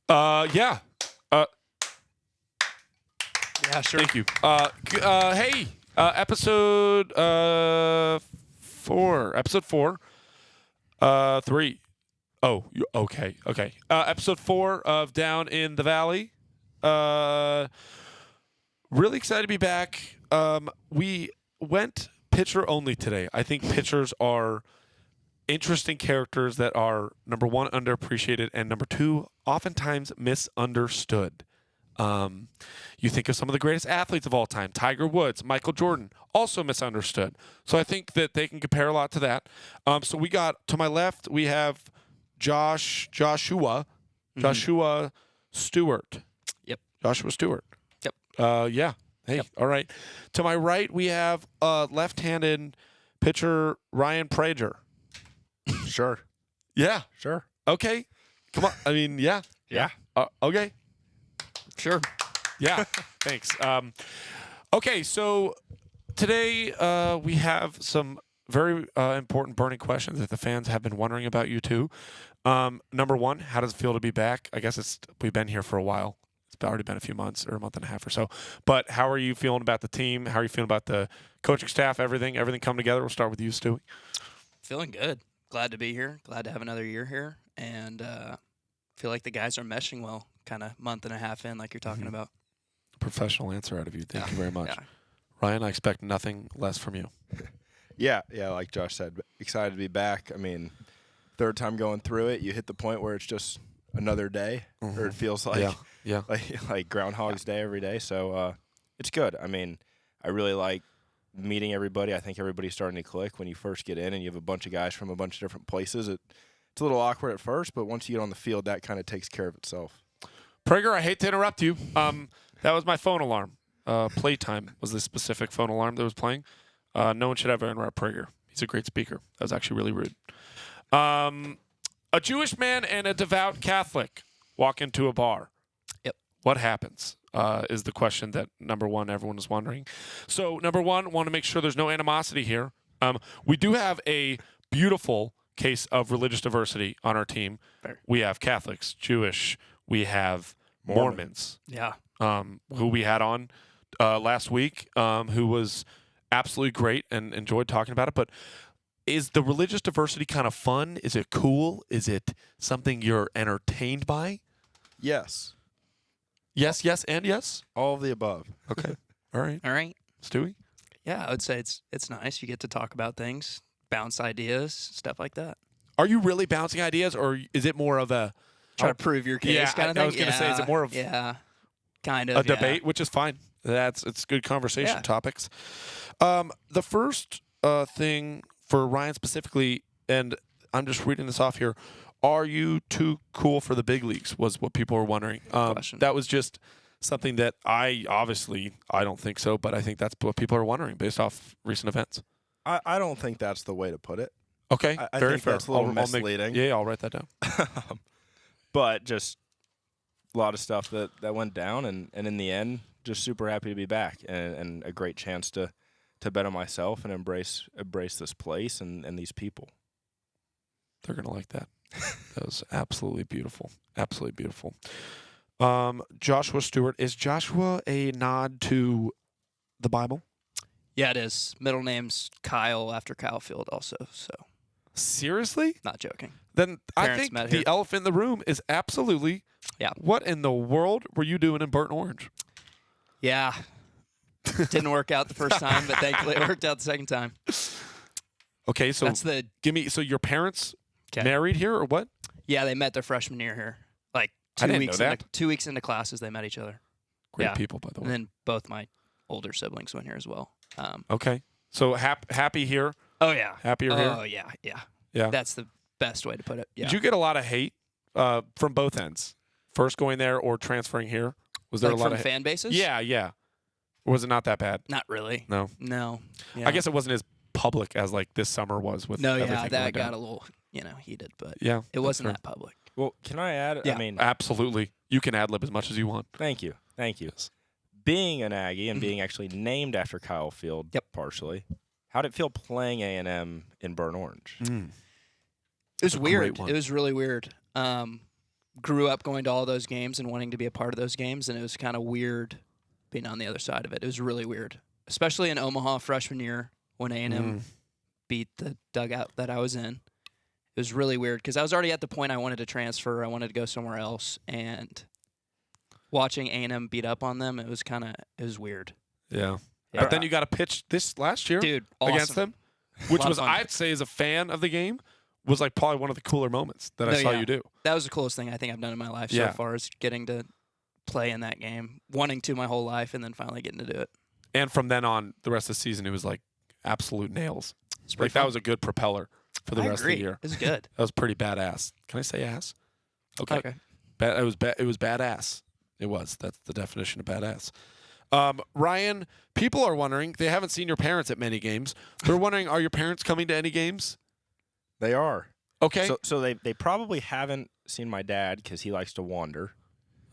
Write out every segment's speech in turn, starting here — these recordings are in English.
Yeah. Yeah, sure. Thank you. Hey, episode 4. Episode 4. 3. Oh, okay. Okay. Episode 4 of Down in the Valley. Really excited to be back. We went pitcher only today. I think pitchers are interesting characters that are, number one, underappreciated, and number two, oftentimes misunderstood. You think of some of the greatest athletes of all time, Tiger Woods, Michael Jordan, also misunderstood. So I think that they can compare a lot to that. So we got, to my left, we have Joshua Stewart. Yep. Joshua Stewart. Yep. Yeah. Hey, Yep. all right. To my right, we have left-handed pitcher Ryan Prager. Sure. Yeah. Sure. Okay. Come on. I mean, yeah. Yeah. Okay. Sure. Yeah. Thanks. Okay. So today we have some very important burning questions that the fans have been wondering about you too. Number one, how does it feel to be back? I guess we've been here for a while. It's already been a few months or a month and a half or so. But how are you feeling about the team? How are you feeling about the coaching staff? Everything come together? We'll start with you, Stewie. Feeling good. Glad to be here. Glad to have another year here. And feel like the guys are meshing well, kind of month and a half in, like you're talking about. Professional answer out of you. Thank you very much. Yeah. Ryan, I expect nothing less from you. Yeah. Like Josh said, excited to be back. I mean, third time going through it, you hit the point where it's just another day, or it feels like like Groundhog's Day every day. So it's good. I mean, I really like meeting everybody. I think everybody's starting to click when you first get in and you have a bunch of guys from a bunch of different places. It's a little awkward at first, but once you get on the field, that kind of takes care of itself. Prager, I hate to interrupt you. That was my phone alarm. Playtime was the specific phone alarm that was playing. No one should ever interrupt Prager. He's a great speaker. That was actually really rude. A Jewish man and a devout Catholic walk into a bar. Yep. What happens is the question that, number one, everyone is wondering. So, number one, want to make sure there's no animosity here. We do have a beautiful case of religious diversity on our team. Fair. We have Catholics, Jewish, we have Mormons, Yeah. who we had on last week, who was absolutely great and enjoyed talking about it. But is the religious diversity kind of fun? Is it cool? Is it something you're entertained by? Yes. Yes, yes, and yes? All of the above. Okay. All right. All right. Stewie? Yeah, I would say it's nice. You get to talk about things, bounce ideas, stuff like that. Are you really bouncing ideas, or is it more of a Try to prove your case yeah, kind of thing. I was going to say, is it more of kind of a debate, which is fine. It's good conversation Yeah. topics. The first thing for Ryan specifically, and I'm just reading this off here, are you too cool for the big leagues was what people were wondering. Question. That was just something that I don't think so, but I think that's what people are wondering based off recent events. I don't think that's the way to put it. Okay, I very think fair. that's a little I'll make- misleading. yeah, I'll write that down. But just a lot of stuff that went down, and in the end, just super happy to be back and a great chance to bet on myself and embrace this place and these people. They're going to like that. That was absolutely beautiful. Absolutely beautiful. Joshua Stewart. Is Joshua a nod to the Bible? Yeah, it is. Middle name's Kyle after Kyle Field also, so Seriously? not joking. Then I Parents think met the here. elephant in the room is absolutely, Yeah. what in the world were you doing in Burton Orange? Yeah. Didn't work out the first time, but thankfully it worked out the second time. Okay, so That's the so your parents 'Kay. married here or what? Yeah, they met their freshman year here. Like I 2 didn't weeks know into 2 weeks into classes they met each other. Great Yeah. people, by the And way. then both my older siblings went here as well. Okay, so happy here, Oh yeah. happier here. Oh yeah, yeah. Yeah. That's the best way to put it. Yeah. Did you get a lot of hate from both ends? First going there or transferring here? Was there like a lot from of hate? fan bases? Yeah, yeah. Or was it not that bad? Not really. No. No. Yeah. I guess it wasn't as public as like this summer was with No, everything yeah, going that down. got a little, heated, but Yeah, it that's wasn't fair. that public. Well, can I add? Yeah. I mean, Absolutely. You can ad-lib as much as you want. thank you. Being an Aggie and being actually named after Kyle Field, Yep. partially. How did it feel playing A&M in Burnt Orange? It was a weird. great one. It was really weird. grew up going to all those games and wanting to be a part of those games, and it was kind of weird being on the other side of it. It was really weird, especially in Omaha freshman year when A&M beat the dugout that I was in. It was really weird because I was already at the point I wanted to transfer. I wanted to go somewhere else, and watching A&M beat up on them, it was weird. Yeah. But then you got a pitch this last year, Dude, awesome. against them, which Lot of was, fun. I'd say, as a fan of the game, was like probably one of the cooler moments that I saw you do. That was the coolest thing I think I've done in my life Yeah. so far, is getting to play in that game, wanting to my whole life, and then finally getting to do it. And from then on, the rest of the season, it was like absolute nails. It's Like pretty that fun. was a good propeller for the I rest agree. of the year. It was good. That was pretty badass. Can I say ass? Okay. Okay. It was badass. It was. That's the definition of badass. Ryan, people are wondering. They haven't seen your parents at many games. They're wondering, are your parents coming to any games? They are. Okay. So they probably haven't seen my dad because he likes to wander.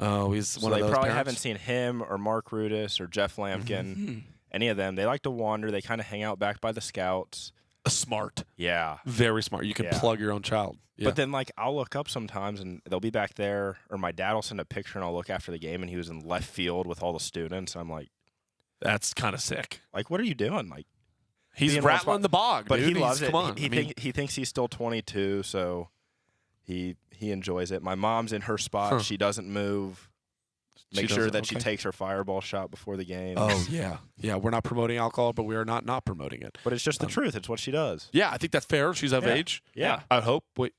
Oh, he's So one of they those probably parents? haven't seen him or Mark Rudis or Jeff Lampkin. Any of them. They like to wander. They kind of hang out back by the scouts. Smart. Yeah. Very smart. You can Yeah. plug your own child. Yeah. But then, like, I'll look up sometimes, and they'll be back there, or my dad will send a picture, and I'll look after the game, and he was in left field with all the students. And I'm that's kind of sick. like, what are you doing? Like, He's being one rattling spot- the bog, but dude. he loves He's, it. Come on. He thinks he's still 22, so he enjoys it. My mom's in her spot. Huh. She doesn't move. She Make sure doesn't, that she okay. takes her fireball shot before the game. Oh, yeah. Yeah, we're not promoting alcohol, but we are not promoting it. But it's just the truth. It's what she does. Yeah, I think that's fair. She's of Yeah. age. Yeah. I hope. Wait.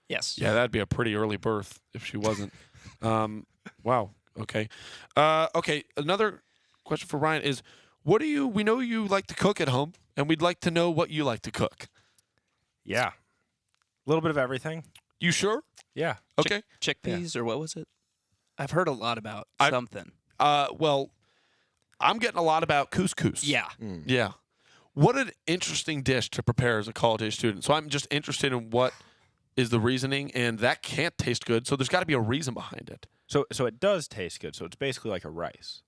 Yes. Yeah, that'd be a pretty early birth if she wasn't. Wow. Okay. Okay. Another question for Ryan is, we know you like to cook at home, and we'd like to know what you like to cook. Yeah. A little bit of everything. You sure? Yeah. Okay. Chickpeas, or what was it? I've heard a lot about something. Well, I'm getting a lot about couscous. Yeah. Yeah. What an interesting dish to prepare as a college-age student. So I'm just interested in what is the reasoning, and that can't taste good, so there's got to be a reason behind it. So it does taste good. So it's basically like a rice.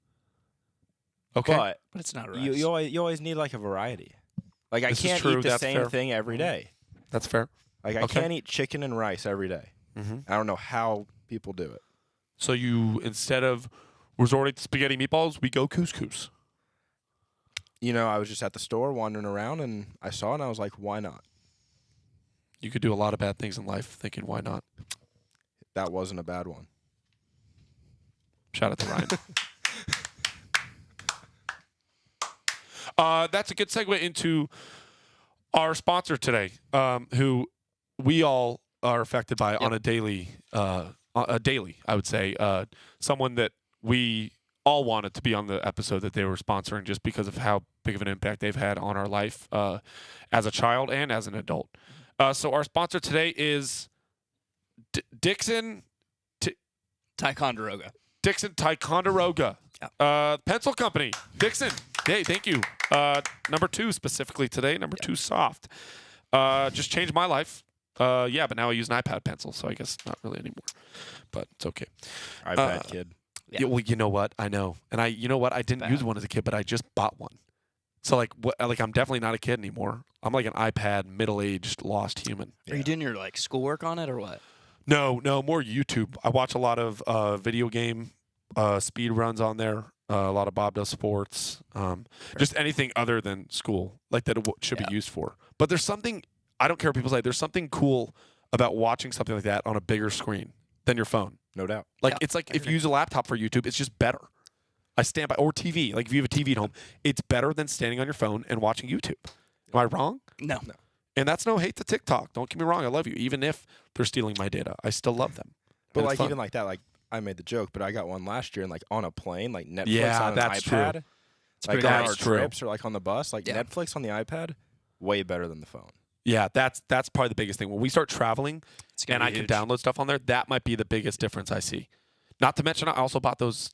Okay. But But it's not rice. you always need like a variety. Like I This is can't true. eat the That's same fair. thing every day. That's fair. Like I Okay. can't eat chicken and rice every day. I don't know how people do it. So you, instead of resorting to spaghetti meatballs, we go couscous. You know, I was just at the store wandering around and I saw it and I was like, why not? You could do a lot of bad things in life thinking, why not? That wasn't a bad one. Shout out to Ryan. That's a good segue into our sponsor today, who we all are affected by on a daily, I would say. Someone that we all wanted to be on the episode that they were sponsoring just because of how big of an impact they've had on our life as a child and as an adult. So our sponsor today is Dixon Ticonderoga. Dixon Ticonderoga. Pencil Company. Dixon. Hey, thank you. Number 2 specifically today. Number 2 soft. Just changed my life. But now I use an iPad pencil, so I guess not really anymore. But it's okay. iPad kid. Yeah. Yeah, well, you know what? I know. And I didn't use one as a kid, but I just bought one. So I'm definitely not a kid anymore. I'm like an iPad middle-aged lost human. Are you doing your schoolwork on it or what? No, more YouTube. I watch a lot of video game speed runs on there. A lot of Bob Does Sports. Just anything other than school, like that it should be used for. But there's something, I don't care what people say, there's something cool about watching something like that on a bigger screen than your phone. No doubt. Like Yeah, it's like if you use a laptop for YouTube, it's just better. I stand by, or TV. Like if you have a TV at home, it's better than standing on your phone and watching YouTube. Am I wrong? No. And that's no hate to TikTok. Don't get me wrong. I love you. Even if they're stealing my data, I still love them. But And it's like fun. even like that, like I made the joke, but I got one last year and like on a plane, like Netflix Yeah, on an that's true. iPad. It's Like pretty on That's our nice. true. trips or like on the bus, like Yeah. Netflix on the iPad, way better than the phone. Yeah, that's probably the biggest thing. When we start traveling It's gonna and I be can huge. download stuff on there, that might be the biggest difference I see. Not to mention, I also bought those.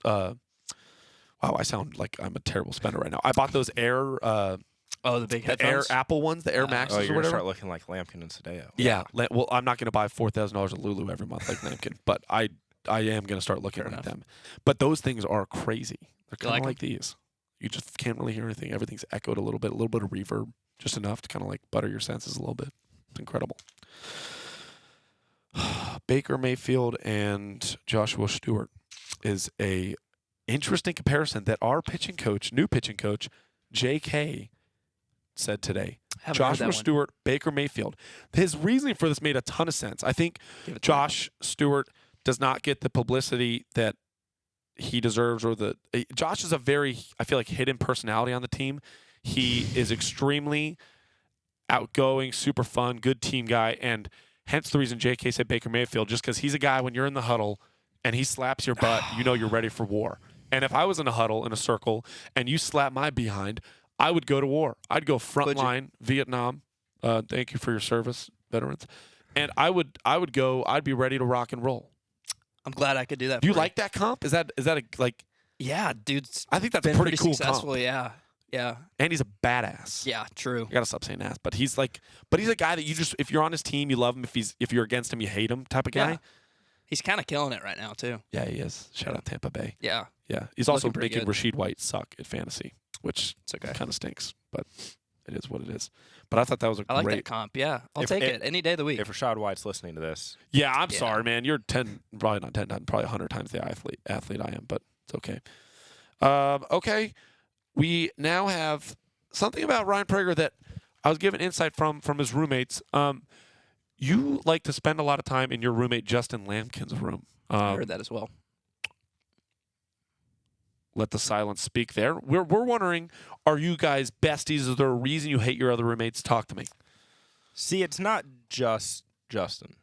Wow, I sound like I'm a terrible spender right now. I bought those Air the big Air headphones. Apple ones, the Air Maxes Oh, or you're gonna whatever. start looking like Lampkin and Sadeo. Yeah. Well, I'm not going to buy $4,000 at Lulu every month like Lampkin, but I am going to start looking Fair like enough. them. But those things are crazy. They're You kind of like like these. You just can't really hear anything. Everything's echoed a little bit of reverb, just enough to kind of like butter your senses a little bit. It's incredible. Baker Mayfield and Joshua Stewart is a interesting comparison that our new pitching coach, J.K., said today. Haven't heard that Joshua one. Stewart, Baker Mayfield. His reasoning for this made a ton of sense. I think Josh Stewart does not get the publicity that he deserves, or Josh is a very, I feel like, hidden personality on the team. He is extremely outgoing, super fun, good team guy, and hence the reason J.K. said Baker Mayfield, just because he's a guy when you're in the huddle and he slaps your butt, you know you're ready for war. And if I was in a huddle in a circle and you slap my behind, I would go to war. I'd go front line, Vietnam. Thank you for your service, veterans. And I'd be ready to rock and roll. I'm glad I could do that. Do you like that comp? Is that like? Yeah, dude. I think that's been a pretty cool successful. comp. Yeah. And he's a badass. Yeah, true. I gotta stop saying ass, but he's a guy that you just, if you're on his team, you love him. If you're against him, you hate him. Type of guy. Yeah. He's kind of killing it right now too. Yeah, he is. Shout out Tampa Bay. Yeah. Yeah, he's also Looking pretty making good. Rashid White suck at fantasy, which It's okay. kind of stinks, but it is what it is. But I thought that was a I like great. that comp. Yeah, I'll If take it- it any day of the week. If Rashad White's listening to this, Yeah, I'm Yeah. sorry, man. You're 10, probably not 10 times, probably 100 times the athlete I am, but it's okay. Okay, we now have something about Ryan Prager that I was given insight from his roommates. You like to spend a lot of time in your roommate Justin Lampkin's room. I heard that as well. Let the silence speak there. We're wondering, are you guys besties? Is there a reason you hate your other roommates? Talk to me. see, it's not just Justin.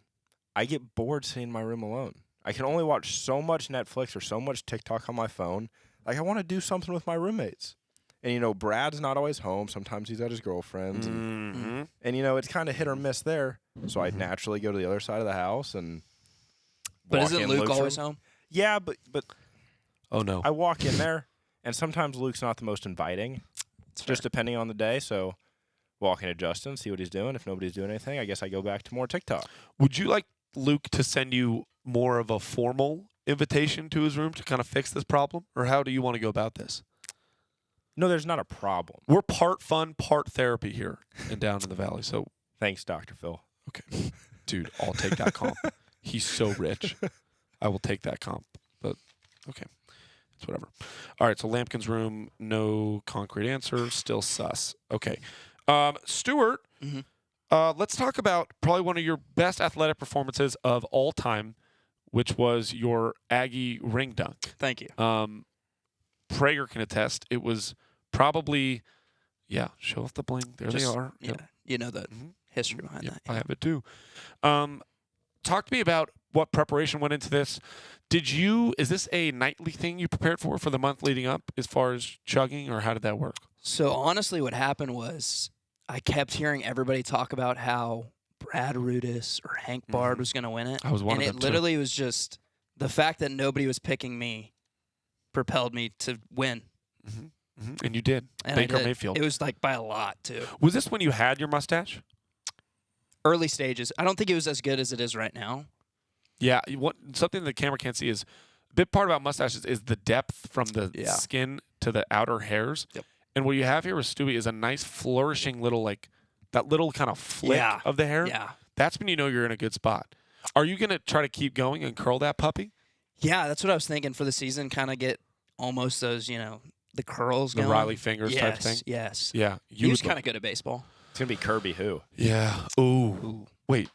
I get bored sitting in my room alone. I can only watch so much Netflix or so much TikTok on my phone. Like, I want to do something with my roommates. And, Brad's not always home. Sometimes he's at his girlfriend's. Mm-hmm. And it's kind of hit or miss there. So I naturally go to the other side of the house and But walk isn't in Luke Luke's always room. home? Yeah, but Oh, no. I walk in there, and sometimes Luke's not the most inviting, just depending on the day. So walk into Justin, see what he's doing. If nobody's doing anything, I guess I go back to more TikTok. Would you like Luke to send you more of a formal invitation to his room to kind of fix this problem? Or how do you want to go about this? No, there's not a problem. We're part fun, part therapy here and down in the valley. So, Thanks, Dr. Phil. okay. Dude, I'll take that comp. He's so rich. I will take that comp. But, okay. It's whatever. All right, so Lampkin's room, no concrete answer, still sus. Okay. Stuart, Mhm. Let's talk about probably one of your best athletic performances of all time, which was your Aggie ring dunk. Thank you. Prager can attest. It was probably, show off the bling. There Just- they are. Yeah, Yep. you know the Mhm. history behind Yep, that. I have it too. Talk to me about what preparation went into this. Is this a nightly thing you prepared for the month leading up as far as chugging, or how did that work? So honestly, what happened was I kept hearing everybody talk about how Brad Rudis or Hank Bard was going to win it. I was one and of it them too. literally was just the fact that nobody was picking me propelled me to win. And you did. And I Baker did. Mayfield. It was like by a lot too. Was this when you had your mustache? Early stages. I don't think it was as good as it is right now. Yeah. Something the camera can't see is a big part about mustaches is the depth from the Yeah. skin to the outer hairs. Yep. And what you have here with Stewie is a nice flourishing little, that little kind of flick Yeah. of the hair. Yeah. That's when you know you're in a good spot. Are you going to try to keep going and curl that puppy? Yeah, that's what I was thinking for the season. Kind of get almost those, the curls The going. Riley Fingers type thing? Yes. Yeah. He was would kind of good at baseball. It's going to be Kirby who? Yeah. Ooh. Wait.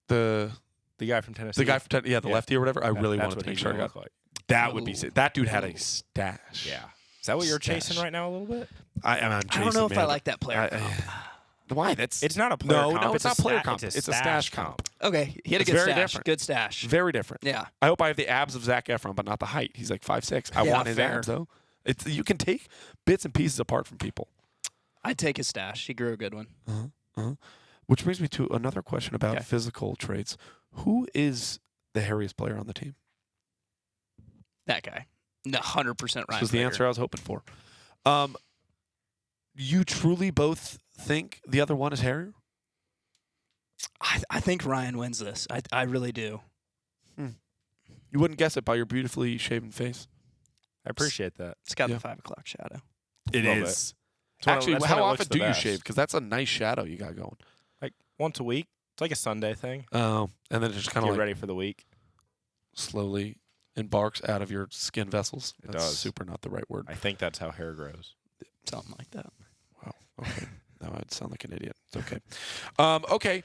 The The guy from Tennessee. guy from the Yeah. lefty or whatever. I really That's wanted what to make he's sure I gonna got look like. that. Would be Ooh. sick. That dude had a stash. Yeah. Is that what you're chasing Stash. right now a little bit? I'm I chasing, don't know if I man. like that player. Why? That's It's not a player No, comp. no, it's not a player sta- comp. It's a stash comp. Okay, he had a It's good very stash. different. Good stash. very different. Yeah. I hope I have the abs of Zac Efron, but not the height. He's like 5'6". I Yeah, want his fair. abs though. You can take bits and pieces apart from people. I'd take his stash. He grew a good one. Which brings me to another question about Okay. physical traits. Who is the hairiest player on the team? That guy. 100% This Ryan. was the Prager. answer I was hoping for. You truly both think the other one is hairier? I think Ryan wins this. I really do. You wouldn't guess it by your beautifully shaven face. I appreciate that. It's got Yeah. the 5 o'clock shadow. It Little is. It's when it- Actually, that's when how it often looks the do you best. shave? Because that's a nice shadow you got going. Like once a week, It's like a Sunday thing. Oh, and then it just kind Get of ready for the week. slowly embarks out of your skin vessels. It That's does. super not the right word. I think that's how hair grows. Something like that. Wow. Okay. Now I'd sound like an idiot. It's okay. Okay.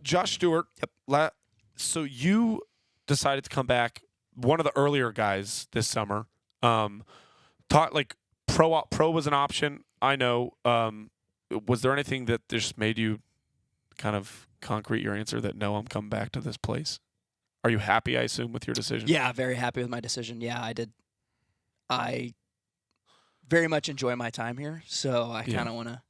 Josh Stewart. Yep. So you decided to come back. One of the earlier guys this summer. Taught like pro was an option. I know. Was there anything that just made you kind of concrete your answer that no, I'm coming back to this place? Are you happy, I assume, with your decision? Yeah, very happy with my decision. Yeah, I did. I very much enjoy my time here, so I kind of want to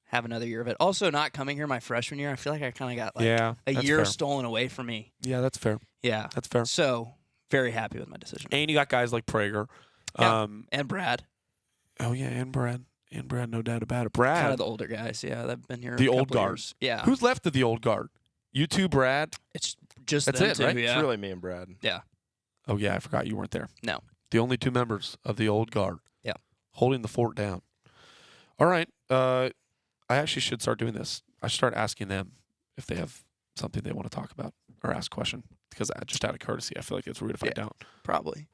have another year of it. Also, not coming here my freshman year, I feel like I kind of got like a that's year fair. stolen away from me. Yeah, that's fair. Yeah, That's fair. so very happy with my decision. And you got guys like Prager. Yeah. And Brad, Oh yeah, and Brad. And Brad, no doubt about it. Brad. kind of the older guys. Yeah, that've been here. The a old couple guard. years. Yeah, Who's left of the old guard? You two, Brad. it's just That's them it, two, right? Yeah. It's really me and Brad. Oh yeah, I forgot you weren't there. No. The only two members of the old guard. Yeah. Holding the fort down. All right. I actually should start doing this. I should start asking them if they have something they want to talk about or ask a question, because just out of courtesy, I feel like it's rude if I don't. Probably.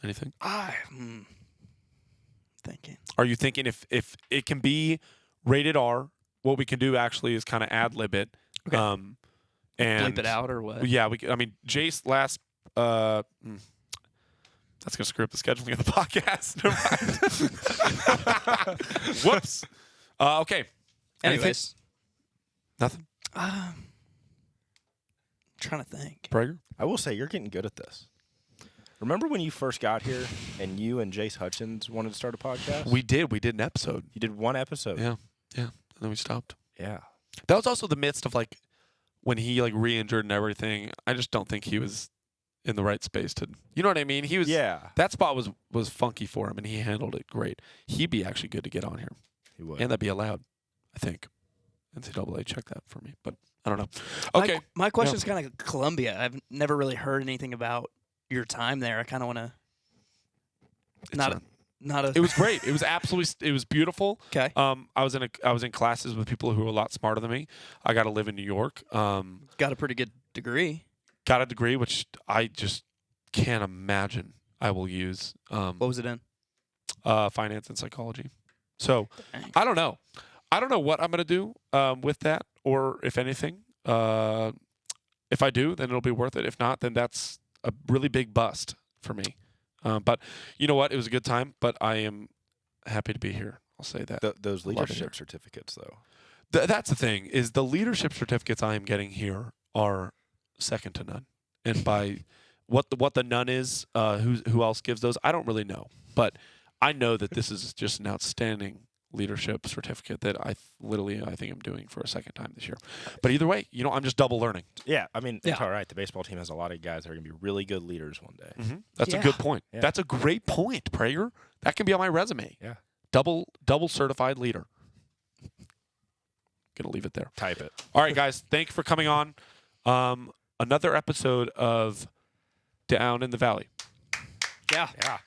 Anything? Thinking. Are you thinking if it can be rated R, what we can do actually is kind of ad lib it. Okay. And Bleep it out or what? Yeah, I mean, Jace last. That's gonna screw up the scheduling of the podcast. Never mind. Whoops. Okay. Anything? Anyways, Nothing. trying to think. Prager? I will say you're getting good at this. Remember when you first got here and you and Jace Hutchins wanted to start a podcast? We did an episode. You did one episode. Yeah. And then we stopped. Yeah. That was also the midst of like when he like re-injured and everything. I just don't think he was in the right space to. You know what I mean? He was. Yeah. That spot was funky for him, and he handled it great. He'd be actually good to get on here, He would. and that'd be allowed, I think. NCAA check that for me, but I don't know. Okay. My question's kind of Columbia. I've never really heard anything about your time there. I kind of want to. Not a. It was great. It was absolutely. It was beautiful. Okay. I was in classes with people who were a lot smarter than me. I got to live in New York. Got a pretty good degree. Got a degree, which I just can't imagine I will use. What was it in? Finance and psychology. So Dang. I don't know. I don't know what I'm going to do with that, or if anything. If I do, then it'll be worth it. If not, then that's a really big bust for me. But you know what? It was a good time, but I am happy to be here. I'll say that. Those Love it here. leadership certificates, though. That's the thing, is the leadership certificates I am getting here are second to none. And by what the none is, who else gives those, I don't really know. But I know that this is just an outstanding leadership certificate that I think I'm doing for a second time this year. But either way, I'm just double learning. Yeah, I mean, Yeah. it's all right. The baseball team has a lot of guys that are going to be really good leaders one day. Mm-hmm. That's a Yeah. good point. Yeah. That's a great point, Prager. That can be on my resume. Yeah. Double certified leader. Gonna leave it there. Type it. All right, guys. Thank you for coming on. Another episode of Down in the Valley. Yeah. Yeah.